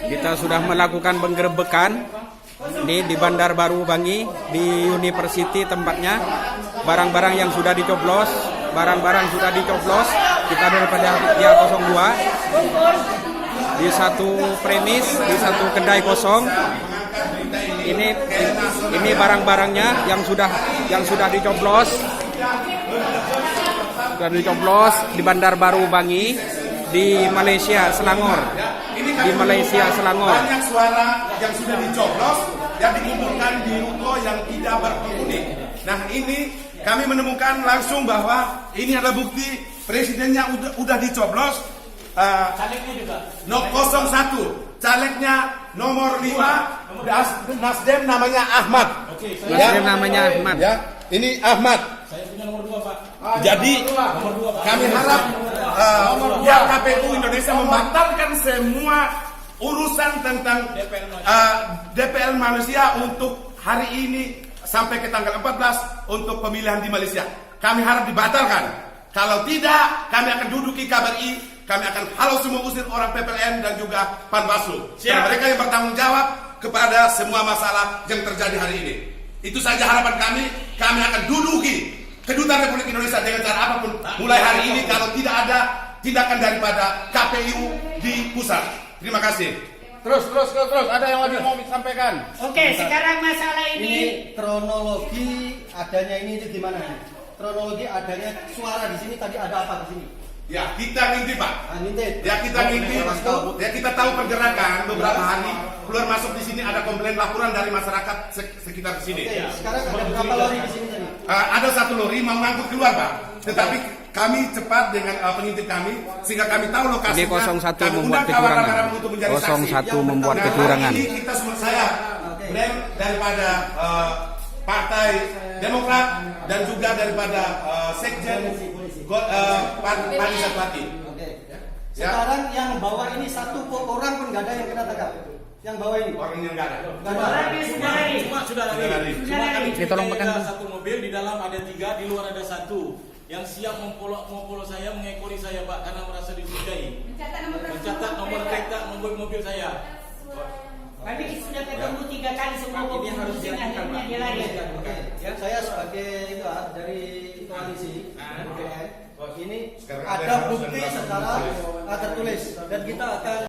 Kita sudah melakukan penggerebekan di Bandar Baru Bangi, di University tempatnya. Barang-barang yang sudah dicoblos, kita daripada dia 02 di satu premis, di satu kedai kosong. Ini barang-barangnya yang sudah dicoblos. Di Bandar Baru Bangi di Malaysia Selangor. Banyak suara yang sudah dicoblos yang dikumpulkan di ruko yang tidak berpenghuni. Nah, ini kami menemukan langsung bahwa ini ada bukti presidennya udah dicoblos. Calegnya juga. 01. Calegnya nomor 5 Nasdem namanya Ahmad. Oke, Nasdem namanya Ahmad. Ya, ini Ahmad. saya punya nomor 2, Pak. Jadi kami harap pihak KPU Indonesia membatalkan semua urusan tentang DPL Malaysia untuk hari ini sampai ke tanggal 14 untuk pemilihan di Malaysia. Kami harap dibatalkan. Kalau tidak, kami akan duduki KBRI, kami akan halau semua usir orang PPLN dan juga Panwaslu. Karena mereka yang bertanggung jawab kepada semua masalah yang terjadi hari ini. Itu saja harapan kami akan duduki Kedutaan Republik Indonesia dengan cara apapun mulai hari ini kalau tidak ada tindakan daripada KPU di pusat. Terima kasih. Terus. Ada yang lagi mau disampaikan? Oke, sekarang masalah Ini kronologi adanya ini itu gimana nih? Kronologi adanya suara di sini tadi ada apa di sini? Ya, kita ngintip, Pak. Ngintip. Ya, kita ngintip. Ya, kita tahu pergerakan beberapa hari keluar masuk di sini ada komplain laporan dari masyarakat sekitar sini. Oke, sekarang ada berapa lori di sini tadi? Ada satu lori mau ngangkut keluar, Pak. Tetapi kami cepat dengan pengintip kami sehingga kami tahu lokasinya. Jadi 01 Kami membuat undang kecurangan. kawan-kawan untuk menjadi saksi. 01 membuat Nah, kecurangan. hari ini kita semua saya daripada Partai Demokrat dan juga daripada Sekjen Pani Satwati. Oke. Sekarang yang bawa ini satu orang pun nggak ada yang kena tangkap. Yang bawa ini. Orang yang nggak ada. Sudah lari. Cuma kami tolong curigai pegang. ada satu mobil, di dalam ada 3, di luar ada 1 yang siap mempolok saya, mengekori saya, Pak, karena merasa dicurigai. Mencatat nomor kereta, mobil saya. Kami sudah ketemu 3 kali semua mobil harus akhirnya dia lari. Oke. Saya sebagai dari koalisi BPN ini ada bukti secara